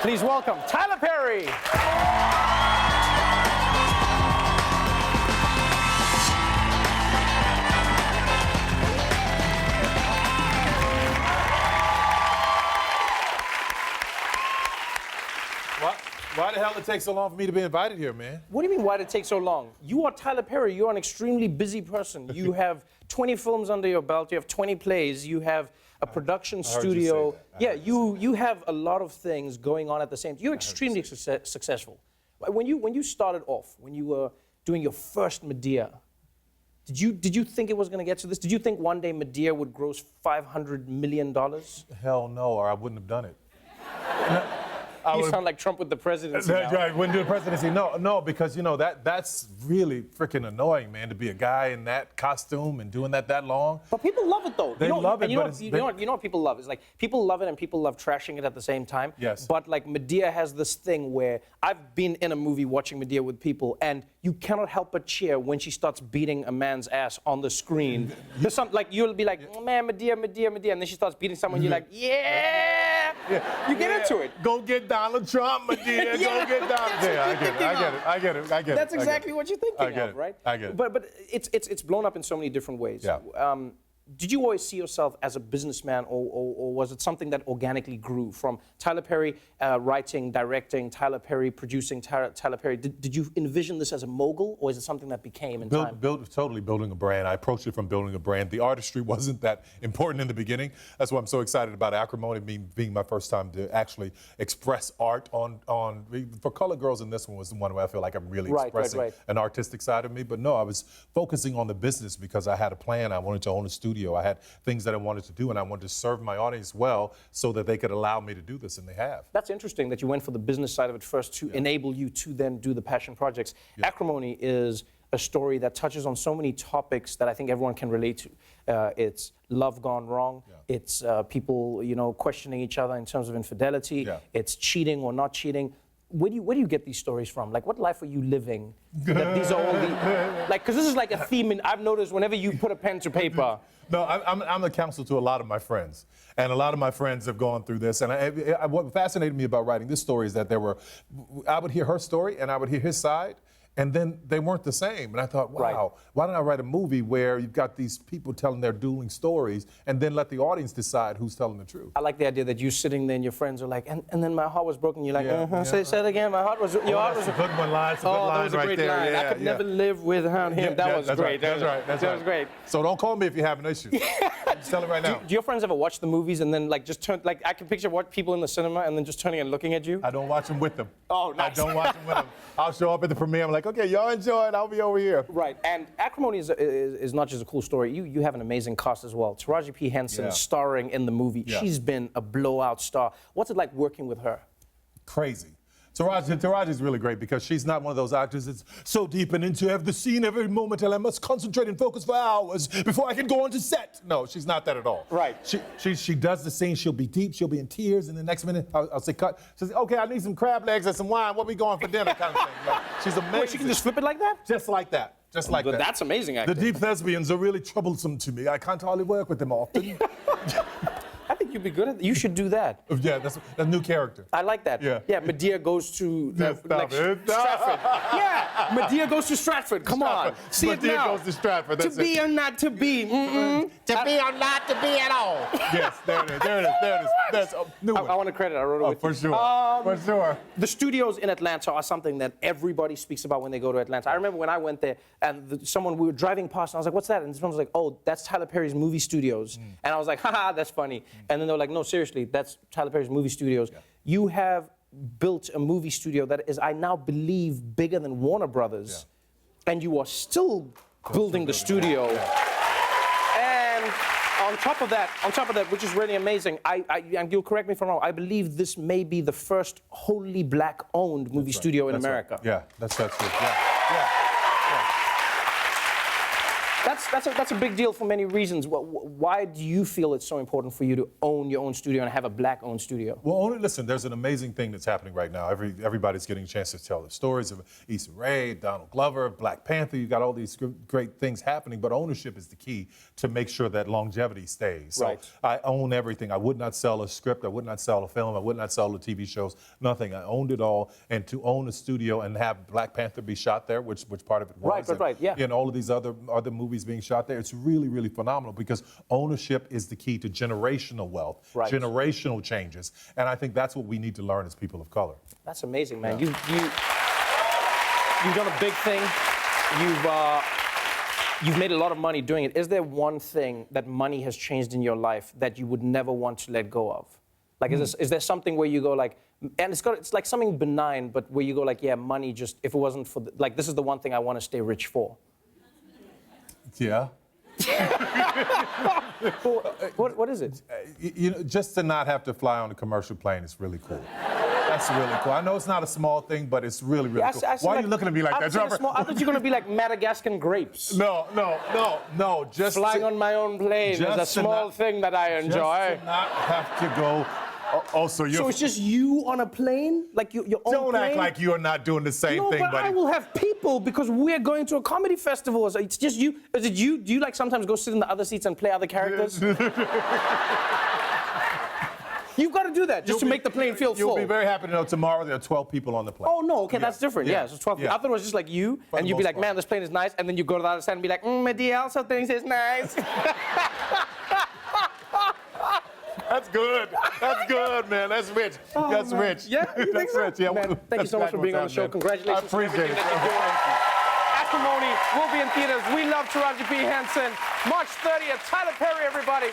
Please welcome Tyler Perry. Why the hell it take so long for me to be invited here, man? What do you mean, why did it take so long? You are Tyler Perry. You're an extremely busy person. You have 20 films under your belt. You have 20 plays. You have a production studio. Yeah, you have a lot of things going on at the same time. You're extremely successful. When you started off, when you were doing your first Madea, did you think it was going to get to this? Did you think one day Madea would gross $500 million? Hell no, or I wouldn't have done it. You sound like Trump with the presidency. That's right, wouldn't do the presidency. No, because you know that's really freaking annoying, man, to be a guy in that costume and doing that long. But people love it though. They love it. You know what people love? It's like people love it and people love trashing it at the same time. Yes. But like Madea has this thing where I've been in a movie watching Madea with people, and you cannot help but cheer when she starts beating a man's ass on the screen. There's some like you'll be like, oh, man, Madea, and then she starts beating someone. You're like, yeah. You get into it. Go get Donald Trump, Madea. Go get Donald. Yeah, I get it. That's exactly what you're thinking of, right? I get it. But it's blown up in so many different ways. Yeah. Did you always see yourself as a businessman, or was it something that organically grew from Tyler Perry writing, directing, Tyler Perry producing, Tyler Perry? Did you envision this as a mogul, or is it something that became in time? Totally building a brand. I approached it from building a brand. The artistry wasn't that important in the beginning. That's why I'm so excited about Acrimony being my first time to actually express art on for Color Girls, and this one was the one where I feel like I'm really expressing an artistic side of me. But no, I was focusing on the business because I had a plan. I wanted to own a studio. I had things that I wanted to do, and I wanted to serve my audience well so that they could allow me to do this, and they have. That's interesting that you went for the business side of it first to enable you to then do the passion projects. Acrimony is a story that touches on so many topics that I think everyone can relate to. It's love gone wrong. It's people, questioning each other in terms of infidelity. It's cheating or not cheating. Where do you get these stories from? Like, what life are you living? That these are all because this is like a theme. I've noticed whenever you put a pen to paper. No, I'm the counsel to a lot of my friends, and a lot of my friends have gone through this. And what fascinated me about writing this story is that I would hear her story and I would hear his side, and then they weren't the same. And I thought, wow, why don't I write a movie where you've got these people telling their dueling stories and then let the audience decide who's telling the truth? I like the idea that you sitting there and your friends are like, and then my heart was broken. You're like, say it again. My heart was. Your heart was a good one, line. That's a good line that was a right great there. line. I could never live without him. That was great. That's right. That was great. So don't call me if you have an issue. Just tell it right now. Do your friends ever watch the movies and then like just turn? Like I can picture what people in the cinema and then just turning and looking at you. I don't watch them with them. Oh, nice. I don't watch them with them. I'll show up at the premiere. I'm like, okay, y'all enjoy it. I'll be over here. Right, and Acrimony is not just a cool story. You have an amazing cast as well. Taraji P. Henson starring in the movie. She's been a blowout star. What's it like working with her? Crazy. Taraji's really great because she's not one of those actors that's so deep and into the scene every moment till I must concentrate and focus for hours before I can go on to set. No, she's not that at all. Right. She does the scene, she'll be deep, she'll be in tears, and the next minute I'll say cut. She'll say, okay, I need some crab legs and some wine. What we going for dinner kind of thing. Like, she's amazing. Wait, she can just flip it like that? Just like that. Just like that. That's amazing, actually. The deep thespians are really troublesome to me. I can't hardly work with them often. I think you'd be good at that. You should do that. Yeah, that's a new character. I like that. Yeah. Medea goes to Stratford. Yeah, Medea goes to Stratford. Come on, see it now. Medea goes to Stratford. That's to be or not to be. To be or not to be at all. Yes, there it is. That's a new one. I want to credit. I wrote it with for you. sure. For sure. The studios in Atlanta are something that everybody speaks about when they go to Atlanta. I remember when I went there, and we were driving past, and I was like, "What's that?" And someone was like, "Oh, that's Tyler Perry's movie studios." And I was like, "Haha, that's funny." And then they were like, "No, seriously, that's Tyler Perry's movie studios." Yeah. You have built a movie studio that is, I now believe, bigger than Warner Brothers, and you are still building the studio. And on top of that, which is really amazing, and you'll correct me if I'm wrong, I believe this may be the first wholly black-owned movie studio in America. Right. Yeah, that's true. Yeah. that's a big deal for many reasons. Why do you feel it's so important for you to own your own studio and have a black-owned studio? Well, listen, there's an amazing thing that's happening right now. Everybody's getting a chance to tell the stories of Issa Rae, Donald Glover, Black Panther. You got all these great things happening, but ownership is the key to make sure that longevity stays. So Right. I own everything. I would not sell a script. I would not sell a film. I would not sell the TV shows. Nothing. I owned it all. And to own a studio and have Black Panther be shot there, which part of it was. Right, yeah. And all of these other movies being shot there, it's really, really phenomenal because ownership is the key to generational wealth, Right. generational changes. And I think that's what we need to learn as people of color. That's amazing, man. You've done a big thing. You've made a lot of money doing it. Is there one thing that money has changed in your life that you would never want to let go of? Like, is there something where you go like, and it's like something benign, but where you go like, yeah, money just, if it wasn't for, like, this is the one thing I want to stay rich for. Yeah. What is it? Just to not have to fly on a commercial plane is really cool. That's really cool. I know it's not a small thing, but it's really, really cool. Why are you looking at me like that, Trevor? I thought you were going to be like Madagascan grapes. No. Just flying on my own plane is a small thing that I enjoy. Just to not have to go. So it's just you on a plane, like your own Don't plane? act like you are not doing the same thing, but buddy. I will have people because we're going to a comedy festival. So it's just you. Is it you? Do you like sometimes go sit in the other seats and play other characters? You've got to do that just to make the plane feel full. You'll be very happy to know tomorrow there are 12 people on the plane. Oh, no, okay, that's different. Yeah, so 12 people. I thought it was just like you, and you'd be like, man, this plane is nice, and then you go to the other side and be like, Madea also thinks it's nice. That's good. That's good, man. That's rich. That's rich. Yeah, you think That's so? rich. Yeah, Man, thank you so much for being on the show. Man. Congratulations I appreciate for it. everything that you're doing. Acrimony will be in theaters. We love Taraji P. Henson. March 30th. Tyler Perry, everybody.